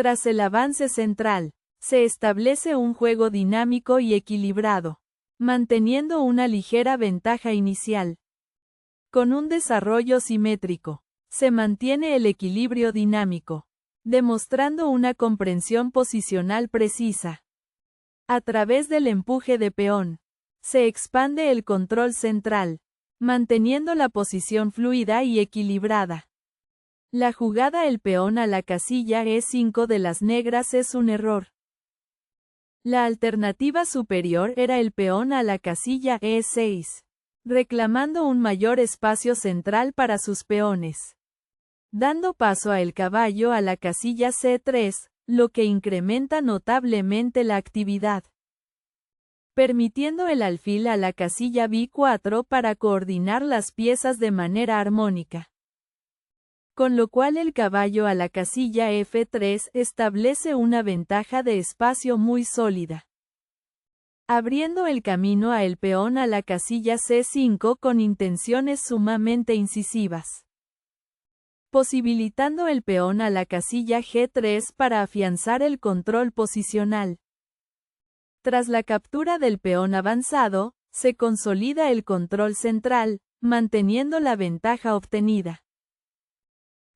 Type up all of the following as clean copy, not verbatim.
Tras el avance central, se establece un juego dinámico y equilibrado, manteniendo una ligera ventaja inicial. Con un desarrollo simétrico, se mantiene el equilibrio dinámico, demostrando una comprensión posicional precisa. A través del empuje de peón, se expande el control central, manteniendo la posición fluida y equilibrada. La jugada el peón a la casilla E5 de las negras es un error. La alternativa superior era el peón a la casilla E6, reclamando un mayor espacio central para sus peones. Dando paso a el caballo a la casilla C3, lo que incrementa notablemente la actividad. Permitiendo el alfil a la casilla B4 para coordinar las piezas de manera armónica. Con lo cual el caballo a la casilla F3 establece una ventaja de espacio muy sólida. Abriendo el camino a el peón a la casilla C5 con intenciones sumamente incisivas. Posibilitando el peón a la casilla G3 para afianzar el control posicional. Tras la captura del peón avanzado, se consolida el control central, manteniendo la ventaja obtenida.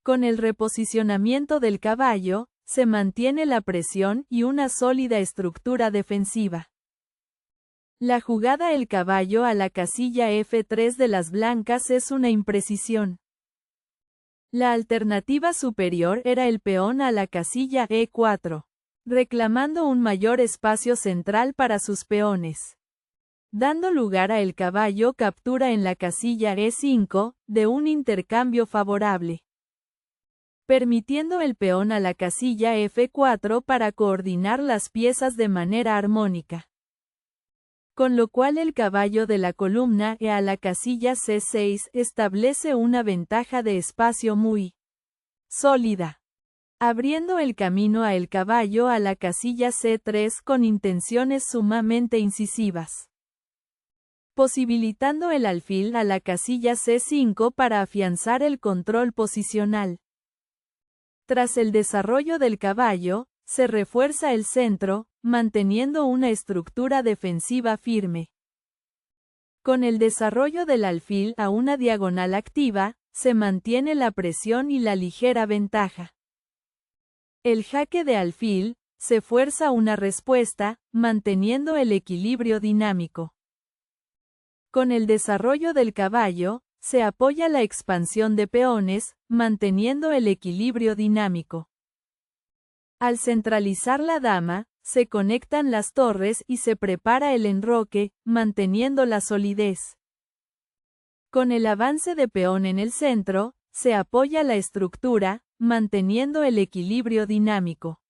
Con el reposicionamiento del caballo, se mantiene la presión y una sólida estructura defensiva. La jugada el caballo a la casilla F3 de las blancas es una imprecisión. La alternativa superior era el peón a la casilla E4, reclamando un mayor espacio central para sus peones. Dando lugar a el caballo captura en la casilla E5, de un intercambio favorable. Permitiendo el peón a la casilla F4 para coordinar las piezas de manera armónica. Con lo cual el caballo de la columna E a la casilla C6 establece una ventaja de espacio muy sólida. Abriendo el camino a el caballo a la casilla C3 con intenciones sumamente incisivas. Posibilitando el alfil a la casilla C5 para afianzar el control posicional. Tras el desarrollo del caballo, se refuerza el centro, manteniendo una estructura defensiva firme. Con el desarrollo del alfil a una diagonal activa, se mantiene la presión y la ligera ventaja. El jaque de alfil, se fuerza una respuesta, manteniendo el equilibrio dinámico. Con el desarrollo del caballo, se apoya la expansión de peones, manteniendo el equilibrio dinámico. Al centralizar la dama, se conectan las torres y se prepara el enroque, manteniendo la solidez. Con el avance de peón en el centro, se apoya la estructura, manteniendo el equilibrio dinámico.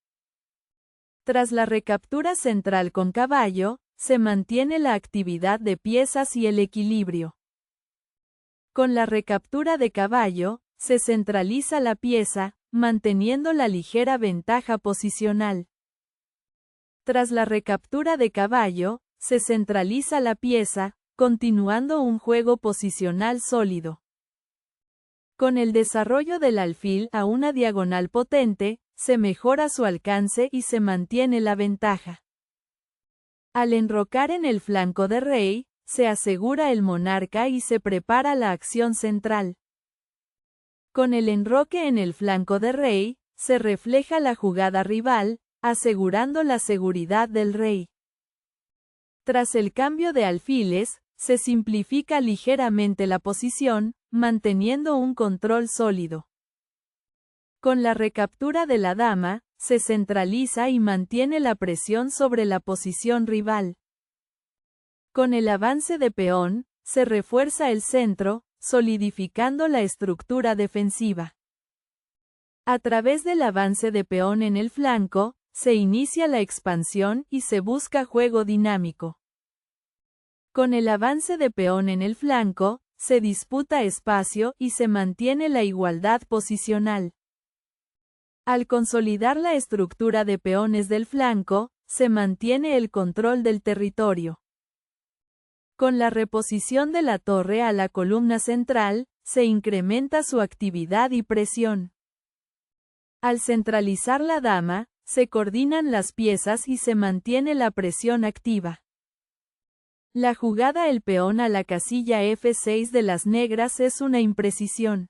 Tras la recaptura central con caballo, se mantiene la actividad de piezas y el equilibrio. Con la recaptura de caballo, se centraliza la pieza, manteniendo la ligera ventaja posicional. Tras la recaptura de caballo, se centraliza la pieza, continuando un juego posicional sólido. Con el desarrollo del alfil a una diagonal potente, se mejora su alcance y se mantiene la ventaja. Al enrocar en el flanco de rey, se asegura el monarca y se prepara la acción central. Con el enroque en el flanco de rey, se refleja la jugada rival, asegurando la seguridad del rey. Tras el cambio de alfiles, se simplifica ligeramente la posición, manteniendo un control sólido. Con la recaptura de la dama, se centraliza y mantiene la presión sobre la posición rival. Con el avance de peón, se refuerza el centro, solidificando la estructura defensiva. A través del avance de peón en el flanco, se inicia la expansión y se busca juego dinámico. Con el avance de peón en el flanco, se disputa espacio y se mantiene la igualdad posicional. Al consolidar la estructura de peones del flanco, se mantiene el control del territorio. Con la reposición de la torre a la columna central, se incrementa su actividad y presión. Al centralizar la dama, se coordinan las piezas y se mantiene la presión activa. La jugada el peón a la casilla F6 de las negras es una imprecisión.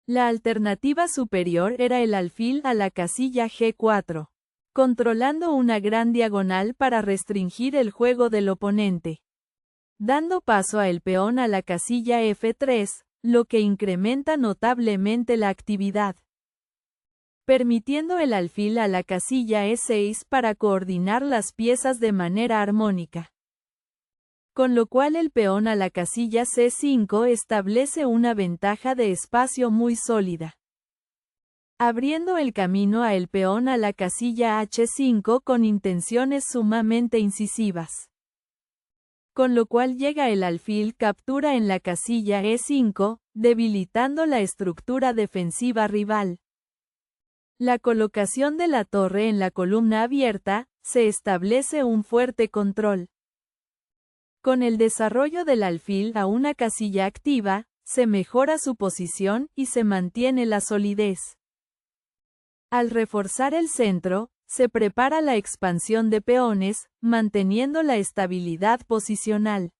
La alternativa superior era el alfil a la casilla G4, controlando una gran diagonal para restringir el juego del oponente. Dando paso a el peón a la casilla F3, lo que incrementa notablemente la actividad. Permitiendo el alfil a la casilla E6 para coordinar las piezas de manera armónica. Con lo cual el peón a la casilla C5 establece una ventaja de espacio muy sólida. Abriendo el camino a el peón a la casilla H5 con intenciones sumamente incisivas. Con lo cual llega el alfil captura en la casilla E5, debilitando la estructura defensiva rival. La colocación de la torre en la columna abierta, se establece un fuerte control. Con el desarrollo del alfil a una casilla activa, se mejora su posición y se mantiene la solidez. Al reforzar el centro, se prepara la expansión de peones, manteniendo la estabilidad posicional.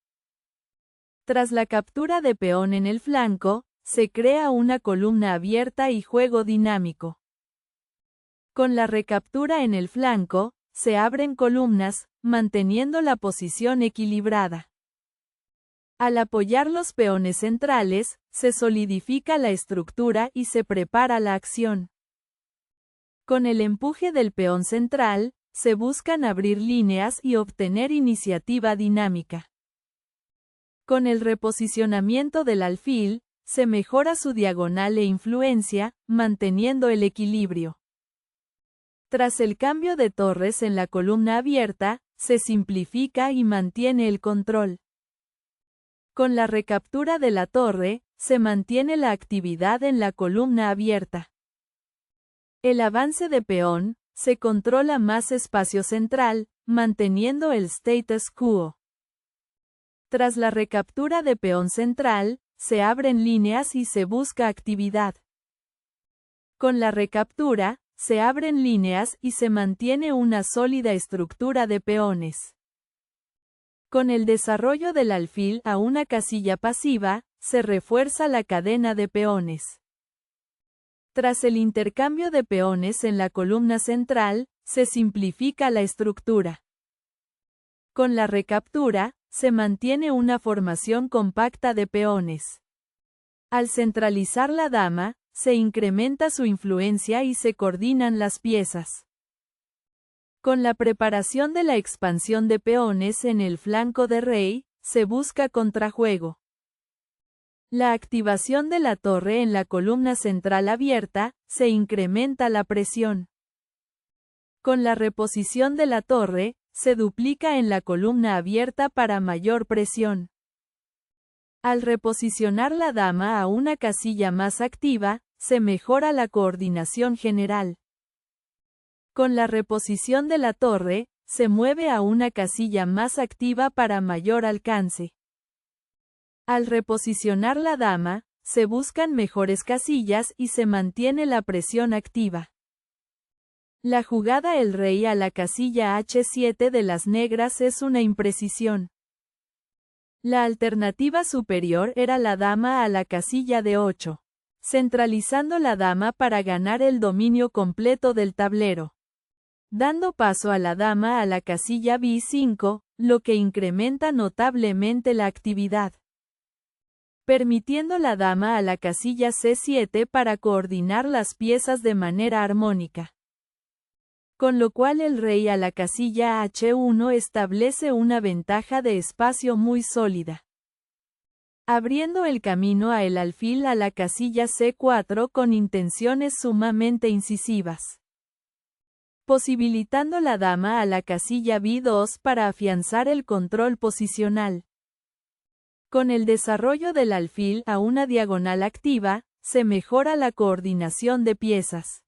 Tras la captura de peón en el flanco, se crea una columna abierta y juego dinámico. Con la recaptura en el flanco, se abren columnas, manteniendo la posición equilibrada. Al apoyar los peones centrales, se solidifica la estructura y se prepara la acción. Con el empuje del peón central, se buscan abrir líneas y obtener iniciativa dinámica. Con el reposicionamiento del alfil, se mejora su diagonal e influencia, manteniendo el equilibrio. Tras el cambio de torres en la columna abierta, se simplifica y mantiene el control. Con la recaptura de la torre, se mantiene la actividad en la columna abierta. El avance de peón, se controla más espacio central, manteniendo el status quo. Tras la recaptura de peón central, se abren líneas y se busca actividad. Con la recaptura, se abren líneas y se mantiene una sólida estructura de peones. Con el desarrollo del alfil a una casilla pasiva, se refuerza la cadena de peones. Tras el intercambio de peones en la columna central, se simplifica la estructura. Con la recaptura, se mantiene una formación compacta de peones. Al centralizar la dama, se incrementa su influencia y se coordinan las piezas. Con la preparación de la expansión de peones en el flanco de rey, se busca contrajuego. La activación de la torre en la columna central abierta, se incrementa la presión. Con la reposición de la torre, se duplica en la columna abierta para mayor presión. Al reposicionar la dama a una casilla más activa, se mejora la coordinación general. Con la reposición de la torre, se mueve a una casilla más activa para mayor alcance. Al reposicionar la dama, se buscan mejores casillas y se mantiene la presión activa. La jugada el rey a la casilla H7 de las negras es una imprecisión. La alternativa superior era la dama a la casilla de 8. Centralizando la dama para ganar el dominio completo del tablero. Dando paso a la dama a la casilla B5, lo que incrementa notablemente la actividad. Permitiendo la dama a la casilla C7 para coordinar las piezas de manera armónica. Con lo cual el rey a la casilla H1 establece una ventaja de espacio muy sólida. Abriendo el camino a el alfil a la casilla C4 con intenciones sumamente incisivas. Posibilitando la dama a la casilla B2 para afianzar el control posicional. Con el desarrollo del alfil a una diagonal activa, se mejora la coordinación de piezas.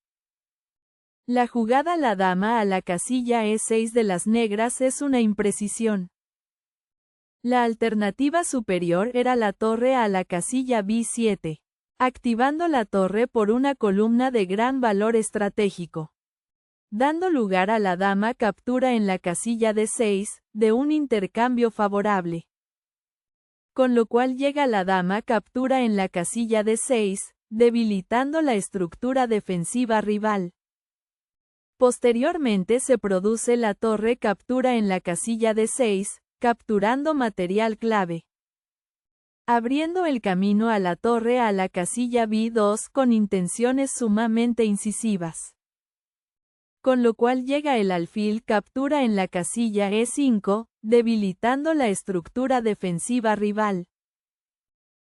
La jugada la dama a la casilla E6 de las negras es una imprecisión. La alternativa superior era la torre a la casilla B7. activando la torre por una columna de gran valor estratégico, dando lugar a la dama captura en la casilla D6, de un intercambio favorable. Con lo cual llega la dama captura en la casilla D6, debilitando la estructura defensiva rival. Posteriormente se produce la torre captura en la casilla D6, capturando material clave, abriendo el camino a la torre a la casilla B2 con intenciones sumamente incisivas. Con lo cual llega el alfil captura en la casilla E5, debilitando la estructura defensiva rival.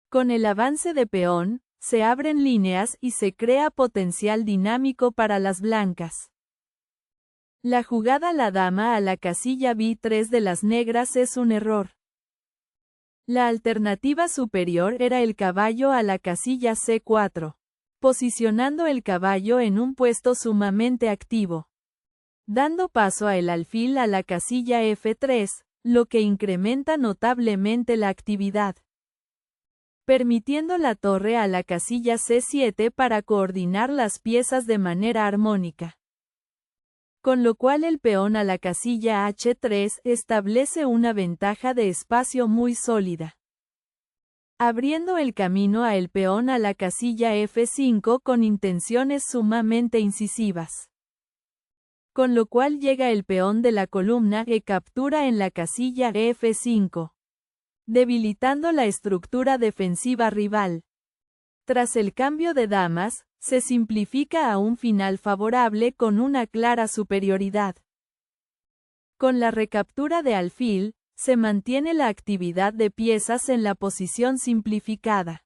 Con el avance de peón, se abren líneas y se crea potencial dinámico para las blancas. La jugada la dama a la casilla B3 de las negras es un error. La alternativa superior era el caballo a la casilla C4, posicionando el caballo en un puesto sumamente activo, dando paso a el alfil a la casilla F3, lo que incrementa notablemente la actividad, permitiendo la torre a la casilla C7 para coordinar las piezas de manera armónica. Con lo cual el peón a la casilla H3 establece una ventaja de espacio muy sólida, abriendo el camino a el peón a la casilla F5 con intenciones sumamente incisivas. Con lo cual llega el peón de la columna E captura en la casilla F5, debilitando la estructura defensiva rival. Tras el cambio de damas, se simplifica a un final favorable con una clara superioridad. Con la recaptura de alfil, se mantiene la actividad de piezas en la posición simplificada.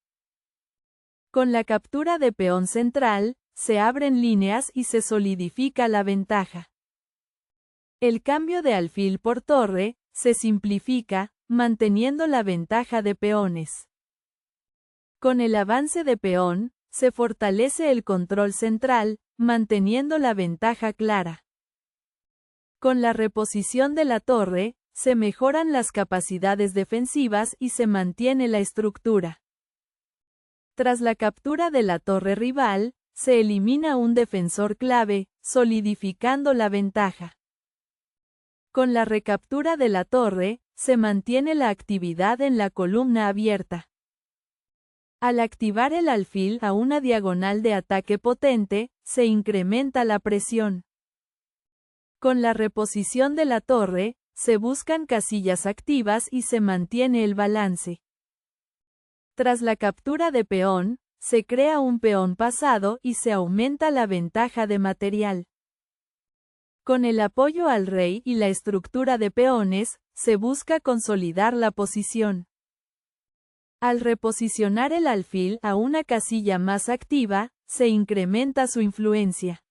Con la captura de peón central, se abren líneas y se solidifica la ventaja. El cambio de alfil por torre, se simplifica, manteniendo la ventaja de peones. Con el avance de peón, se fortalece el control central, manteniendo la ventaja clara. Con la reposición de la torre, se mejoran las capacidades defensivas y se mantiene la estructura. Tras la captura de la torre rival, se elimina un defensor clave, solidificando la ventaja. Con la recaptura de la torre, se mantiene la actividad en la columna abierta. Al activar el alfil a una diagonal de ataque potente, se incrementa la presión. Con la reposición de la torre, se buscan casillas activas y se mantiene el balance. Tras la captura de peón, se crea un peón pasado y se aumenta la ventaja de material. Con el apoyo al rey y la estructura de peones, se busca consolidar la posición. Al reposicionar el alfil a una casilla más activa, se incrementa su influencia.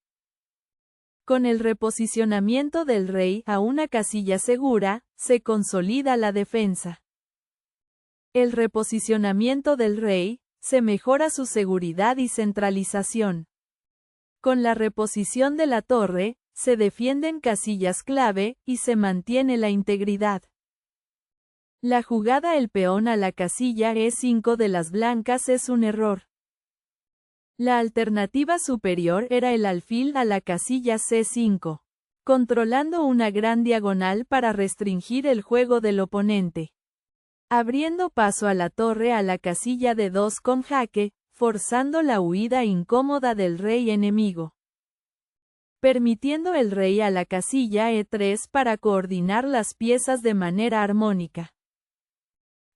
Con el reposicionamiento del rey a una casilla segura, se consolida la defensa. El reposicionamiento del rey, se mejora su seguridad y centralización. Con la reposición de la torre, se defienden casillas clave, y se mantiene la integridad. La jugada el peón a la casilla E5 de las blancas es un error. La alternativa superior era el alfil a la casilla C5, controlando una gran diagonal para restringir el juego del oponente, abriendo paso a la torre a la casilla D2 con jaque, forzando la huida incómoda del rey enemigo, permitiendo el rey a la casilla E3 para coordinar las piezas de manera armónica.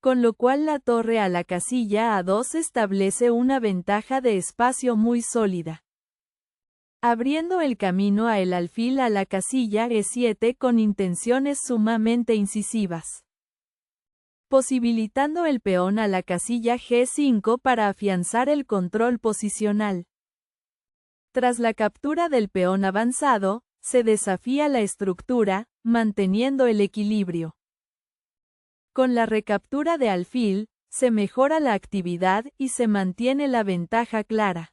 Con lo cual la torre a la casilla A2 establece una ventaja de espacio muy sólida, abriendo el camino a el alfil a la casilla E7 con intenciones sumamente incisivas, posibilitando el peón a la casilla G5 para afianzar el control posicional. Tras la captura del peón avanzado, se desafía la estructura, manteniendo el equilibrio. Con la recaptura de alfil, se mejora la actividad y se mantiene la ventaja clara.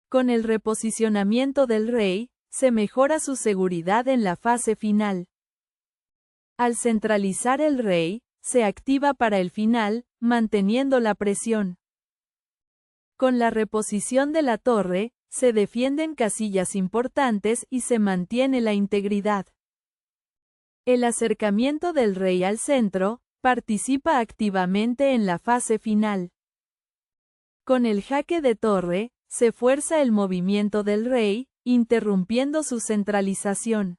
Con el reposicionamiento del rey, se mejora su seguridad en la fase final. Al centralizar el rey, se activa para el final, manteniendo la presión. Con la reposición de la torre, se defienden casillas importantes y se mantiene la integridad. El acercamiento del rey al centro, participa activamente en la fase final. Con el jaque de torre, se fuerza el movimiento del rey, interrumpiendo su centralización.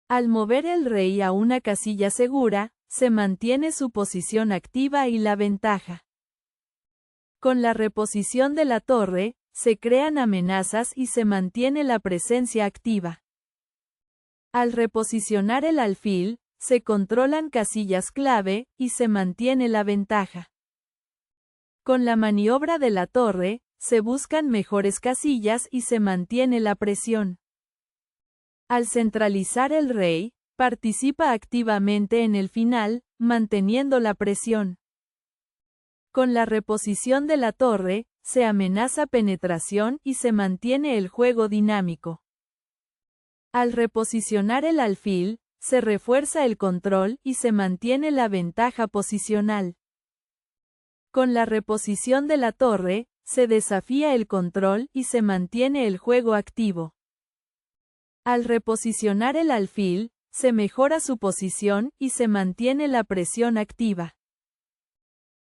Al mover el rey a una casilla segura, se mantiene su posición activa y la ventaja. Con la reposición de la torre, se crean amenazas y se mantiene la presencia activa. Al reposicionar el alfil, se controlan casillas clave, y se mantiene la ventaja. Con la maniobra de la torre, se buscan mejores casillas y se mantiene la presión. Al centralizar el rey, participa activamente en el final, manteniendo la presión. Con la reposición de la torre, se amenaza penetración y se mantiene el juego dinámico. Al reposicionar el alfil, se refuerza el control y se mantiene la ventaja posicional. Con la reposición de la torre, se desafía el control y se mantiene el juego activo. Al reposicionar el alfil, se mejora su posición y se mantiene la presión activa.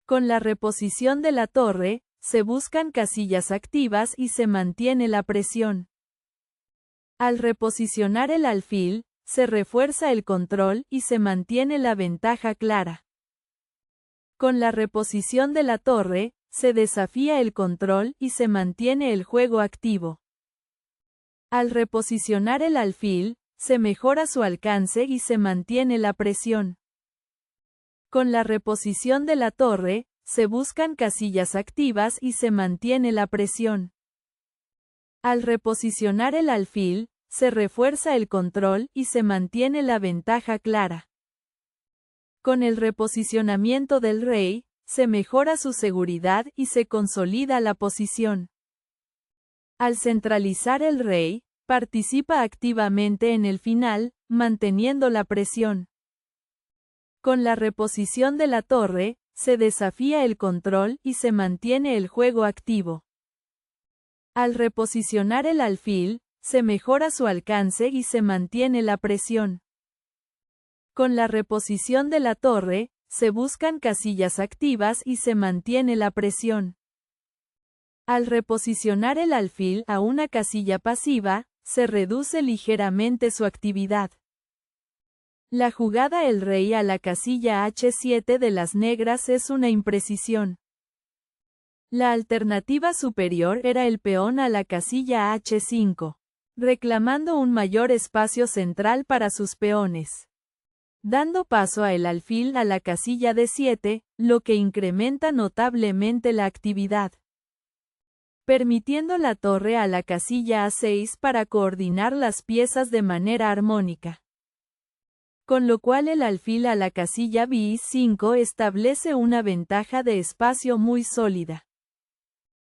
Con la reposición de la torre, se buscan casillas activas y se mantiene la presión. Al reposicionar el alfil, se refuerza el control y se mantiene la ventaja clara. Con la reposición de la torre, se desafía el control y se mantiene el juego activo. Al reposicionar el alfil, se mejora su alcance y se mantiene la presión. Con la reposición de la torre, se buscan casillas activas y se mantiene la presión. Al reposicionar el alfil, se refuerza el control y se mantiene la ventaja clara. Con el reposicionamiento del rey, se mejora su seguridad y se consolida la posición. Al centralizar el rey, participa activamente en el final, manteniendo la presión. Con la reposición de la torre, se desafía el control y se mantiene el juego activo. Al reposicionar el alfil, se mejora su alcance y se mantiene la presión. Con la reposición de la torre, se buscan casillas activas y se mantiene la presión. Al reposicionar el alfil a una casilla pasiva, se reduce ligeramente su actividad. La jugada el rey a la casilla H7 de las negras es una imprecisión. La alternativa superior era el peón a la casilla H5, reclamando un mayor espacio central para sus peones. Dando paso a el alfil a la casilla D7, lo que incrementa notablemente la actividad. Permitiendo la torre a la casilla A6 para coordinar las piezas de manera armónica. Con lo cual el alfil a la casilla B5 establece una ventaja de espacio muy sólida.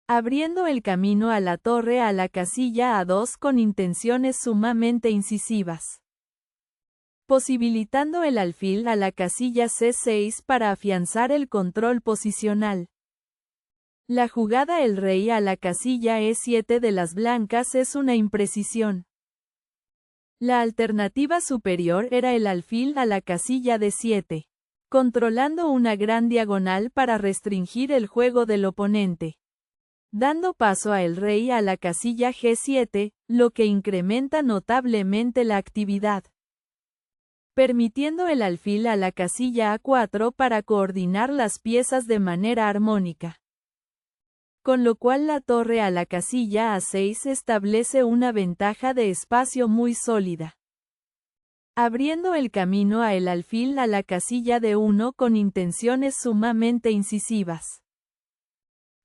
Abriendo el camino a la torre a la casilla A2 con intenciones sumamente incisivas. Posibilitando el alfil a la casilla C6 para afianzar el control posicional. La jugada el rey a la casilla E7 de las blancas es una imprecisión. La alternativa superior era el alfil a la casilla D7, controlando una gran diagonal para restringir el juego del oponente. Dando paso a el rey a la casilla G7, lo que incrementa notablemente la actividad. Permitiendo el alfil a la casilla A4 para coordinar las piezas de manera armónica. Con lo cual la torre a la casilla A6 establece una ventaja de espacio muy sólida. Abriendo el camino a el alfil a la casilla D1 con intenciones sumamente incisivas.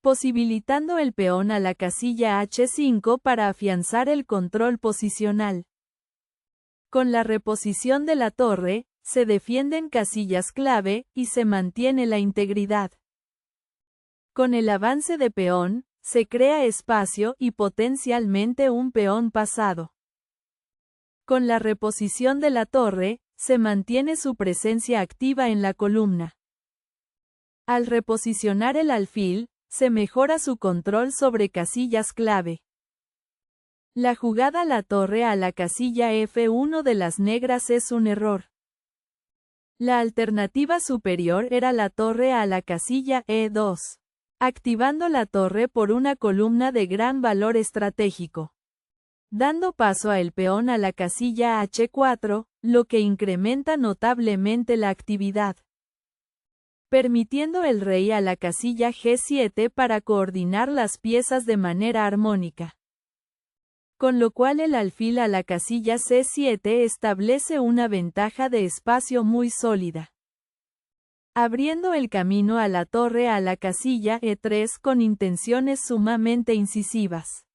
Posibilitando el peón a la casilla H5 para afianzar el control posicional. Con la reposición de la torre, se defienden casillas clave, y se mantiene la integridad. Con el avance de peón, se crea espacio y potencialmente un peón pasado. Con la reposición de la torre, se mantiene su presencia activa en la columna. Al reposicionar el alfil, se mejora su control sobre casillas clave. La jugada la torre a la casilla F1 de las negras es un error. La alternativa superior era la torre a la casilla E2, activando la torre por una columna de gran valor estratégico, dando paso a el peón a la casilla H4, lo que incrementa notablemente la actividad, permitiendo el rey a la casilla G7 para coordinar las piezas de manera armónica. Con lo cual el alfil a la casilla C7 establece una ventaja de espacio muy sólida, abriendo el camino a la torre a la casilla E3 con intenciones sumamente incisivas,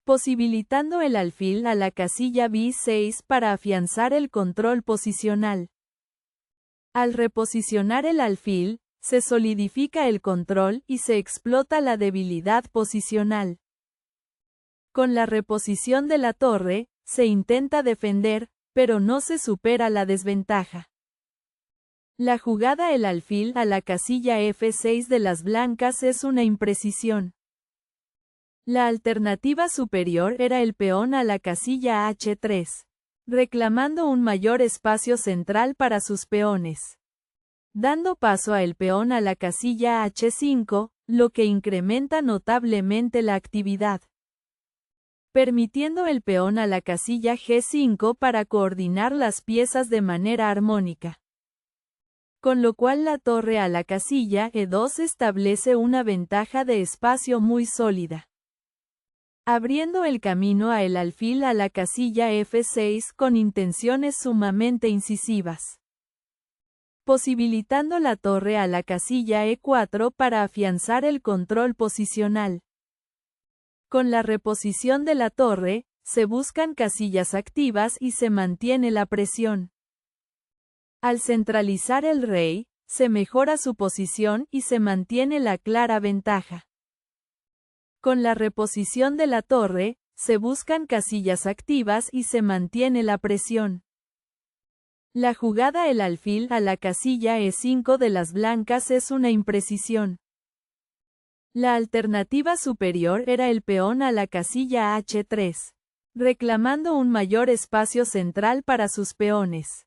posibilitando el alfil a la casilla B6 para afianzar el control posicional. Al reposicionar el alfil, se solidifica el control y se explota la debilidad posicional. Con la reposición de la torre, se intenta defender, pero no se supera la desventaja. La jugada el alfil a la casilla F6 de las blancas es una imprecisión. La alternativa superior era el peón a la casilla H3, reclamando un mayor espacio central para sus peones, dando paso a el peón a la casilla H5, lo que incrementa notablemente la actividad, permitiendo el peón a la casilla G5 para coordinar las piezas de manera armónica. Con lo cual la torre a la casilla E2 establece una ventaja de espacio muy sólida, abriendo el camino a el alfil a la casilla F6 con intenciones sumamente incisivas, posibilitando la torre a la casilla E4 para afianzar el control posicional. Con la reposición de la torre, se buscan casillas activas y se mantiene la presión. Al centralizar el rey, se mejora su posición y se mantiene la clara ventaja. Con la reposición de la torre, se buscan casillas activas y se mantiene la presión. La jugada el alfil a la casilla E5 de las blancas es una imprecisión. La alternativa superior era el peón a la casilla H3, reclamando un mayor espacio central para sus peones,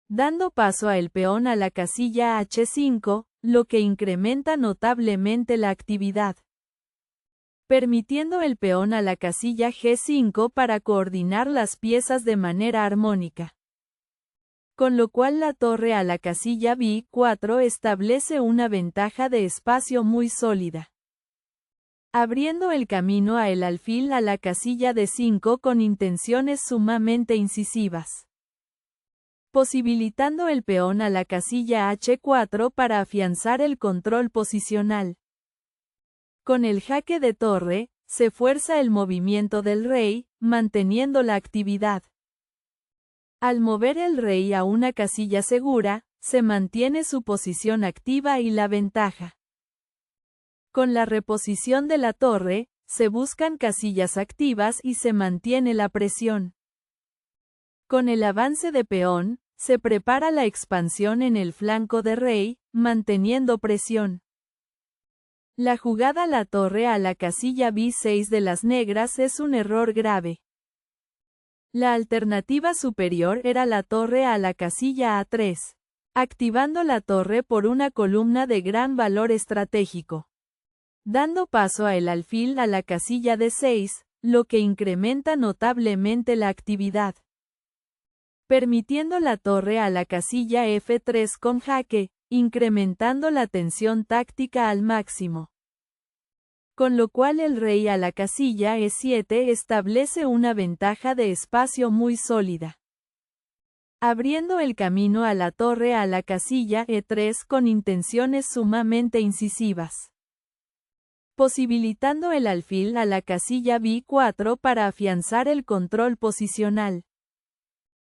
dando paso a el peón a la casilla H5, lo que incrementa notablemente la actividad, permitiendo el peón a la casilla G5 para coordinar las piezas de manera armónica. Con lo cual la torre a la casilla B4 establece una ventaja de espacio muy sólida, abriendo el camino a el alfil a la casilla D5 con intenciones sumamente incisivas, posibilitando el peón a la casilla H4 para afianzar el control posicional. Con el jaque de torre, se fuerza el movimiento del rey, manteniendo la actividad. Al mover el rey a una casilla segura, se mantiene su posición activa y la ventaja. Con la reposición de la torre, se buscan casillas activas y se mantiene la presión. Con el avance de peón, se prepara la expansión en el flanco de rey, manteniendo presión. La jugada la torre a la casilla B6 de las negras es un error grave. La alternativa superior era la torre a la casilla A3, activando la torre por una columna de gran valor estratégico, dando paso a el alfil a la casilla D6, lo que incrementa notablemente la actividad, permitiendo la torre a la casilla F3 con jaque, incrementando la tensión táctica al máximo. Con lo cual el rey a la casilla E7 establece una ventaja de espacio muy sólida, abriendo el camino a la torre a la casilla E3 con intenciones sumamente incisivas, posibilitando el alfil a la casilla B4 para afianzar el control posicional.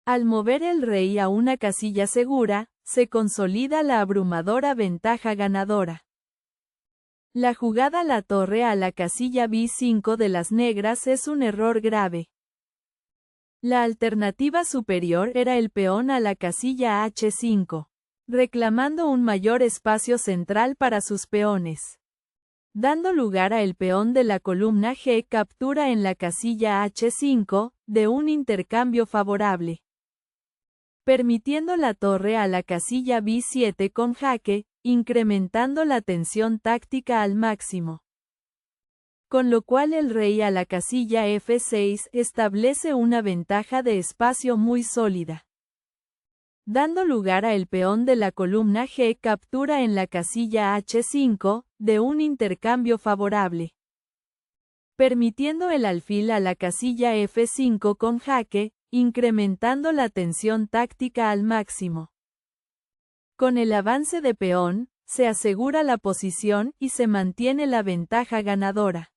Al mover el rey a una casilla segura, se consolida la abrumadora ventaja ganadora. La jugada la torre a la casilla B5 de las negras es un error grave. La alternativa superior era el peón a la casilla H5, reclamando un mayor espacio central para sus peones, Dando lugar a el peón de la columna G captura en la casilla H5, de un intercambio favorable. Permitiendo la torre a la casilla B7 con jaque, incrementando la tensión táctica al máximo. Con lo cual el rey a la casilla F6 establece una ventaja de espacio muy sólida. Dando lugar a el peón de la columna G captura en la casilla H5, de un intercambio favorable. Permitiendo el alfil a la casilla F5 con jaque, incrementando la tensión táctica al máximo. Con el avance de peón, se asegura la posición y se mantiene la ventaja ganadora.